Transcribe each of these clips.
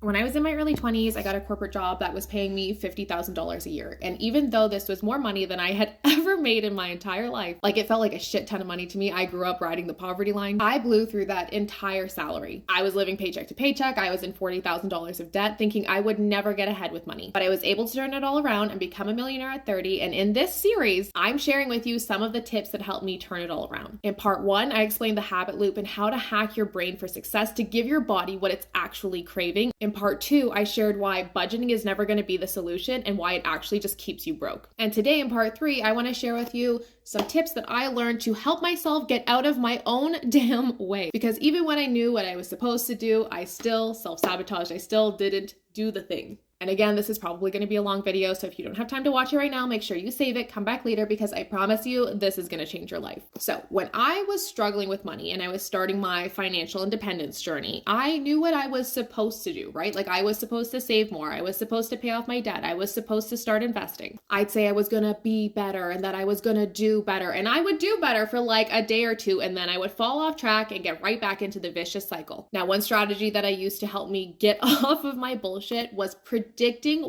When I was in my early 20s, I got a corporate job that was paying me $50,000 a year. And even though this was more money than I had ever made in my entire life, like it felt like a shit ton of money to me. I grew up riding the poverty line. I blew through that entire salary. I was living paycheck to paycheck. I was in $40,000 of debt, thinking I would never get ahead with money. But I was able to turn it all around and become a millionaire at 30. And in this series, I'm sharing with you some of the tips that helped me turn it all around. In part 1, I explained the habit loop and how to hack your brain for success to give your body what it's actually craving. In part 2, I shared why budgeting is never going to be the solution and why it actually just keeps you broke. And today in part 3, I want to share with you some tips that I learned to help myself get out of my own damn way. Because even when I knew what I was supposed to do, I still self-sabotaged. I still didn't do the thing. And again, this is probably going to be a long video, so if you don't have time to watch it right now, make sure you save it, come back later, because I promise you this is going to change your life. So when I was struggling with money and I was starting my financial independence journey, I knew what I was supposed to do, right? Like I was supposed to save more. I was supposed to pay off my debt. I was supposed to start investing. I'd say I was going to be better and that I was going to do better. And I would do better for like a day or two, and then I would fall off track and get right back into the vicious cycle. Now, one strategy that I used to help me get off of my bullshit was predicting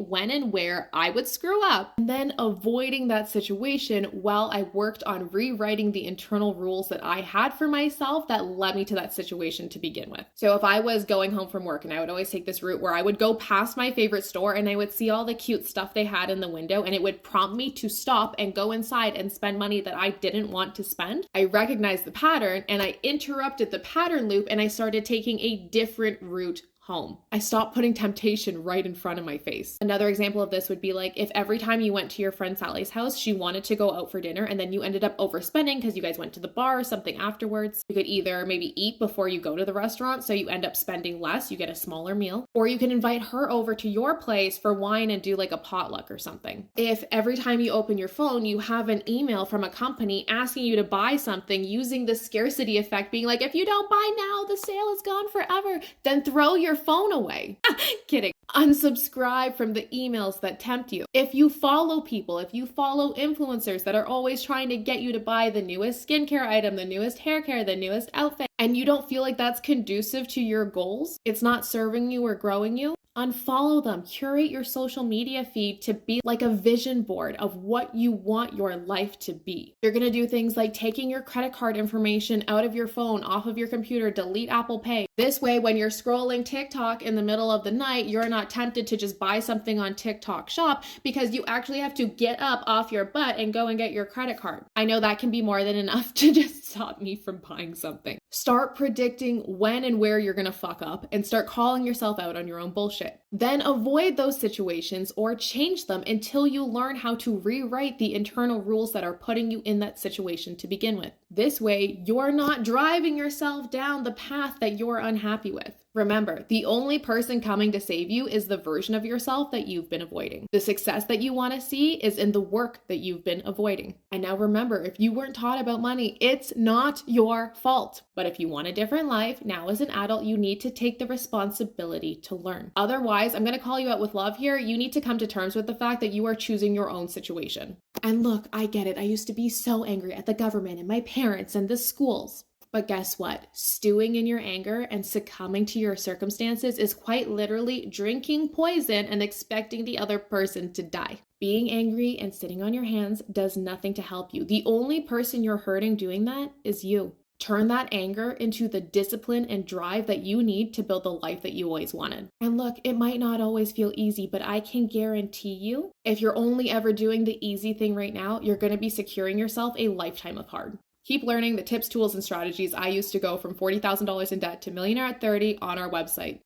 when and where I would screw up, and then avoiding that situation while I worked on rewriting the internal rules that I had for myself that led me to that situation to begin with. So if I was going home from work, and I would always take this route where I would go past my favorite store and I would see all the cute stuff they had in the window, and it would prompt me to stop and go inside and spend money that I didn't want to spend. I recognized the pattern and I interrupted the pattern loop, and I started taking a different route home. I stopped putting temptation right in front of my face. Another example of this would be like if every time you went to your friend Sally's house, she wanted to go out for dinner, and then you ended up overspending because you guys went to the bar or something afterwards. You could either maybe eat before you go to the restaurant, so you end up spending less, you get a smaller meal, or you can invite her over to your place for wine and do like a potluck or something. If every time you open your phone, you have an email from a company asking you to buy something using the scarcity effect, being like, if you don't buy now, the sale is gone forever, then throw your phone away. Kidding. Unsubscribe from the emails that tempt you. If you follow people, if you follow influencers that are always trying to get you to buy the newest skincare item, the newest hair care, the newest outfit, and you don't feel like that's conducive to your goals, it's not serving you or growing you, unfollow them. Curate your social media feed to be like a vision board of what you want your life to be. You're going to do things like taking your credit card information out of your phone, off of your computer, delete Apple Pay. This way, when you're scrolling TikTok in the middle of the night, you're not tempted to just buy something on TikTok Shop, because you actually have to get up off your butt and go and get your credit card. I know that can be more than enough to just stop me from buying something. Start predicting when and where you're going to fuck up, and start calling yourself out on your own bullshit. Then avoid those situations or change them until you learn how to rewrite the internal rules that are putting you in that situation to begin with. This way, you're not driving yourself down the path that you're unhappy with. Remember, the only person coming to save you is the version of yourself that you've been avoiding. The success that you want to see is in the work that you've been avoiding. And now remember, if you weren't taught about money, it's not your fault. But if you want a different life, now as an adult, you need to take the responsibility to learn. Otherwise, I'm going to call you out with love here. You need to come to terms with the fact that you are choosing your own situation. And look, I get it. I used to be so angry at the government and my parents and the schools. But guess what? Stewing in your anger and succumbing to your circumstances is quite literally drinking poison and expecting the other person to die. Being angry and sitting on your hands does nothing to help you. The only person you're hurting doing that is you. Turn that anger into the discipline and drive that you need to build the life that you always wanted. And look, it might not always feel easy, but I can guarantee you, if you're only ever doing the easy thing right now, you're going to be securing yourself a lifetime of hard. Keep learning the tips, tools, and strategies I used to go from $40,000 in debt to millionaire at 30 on our website.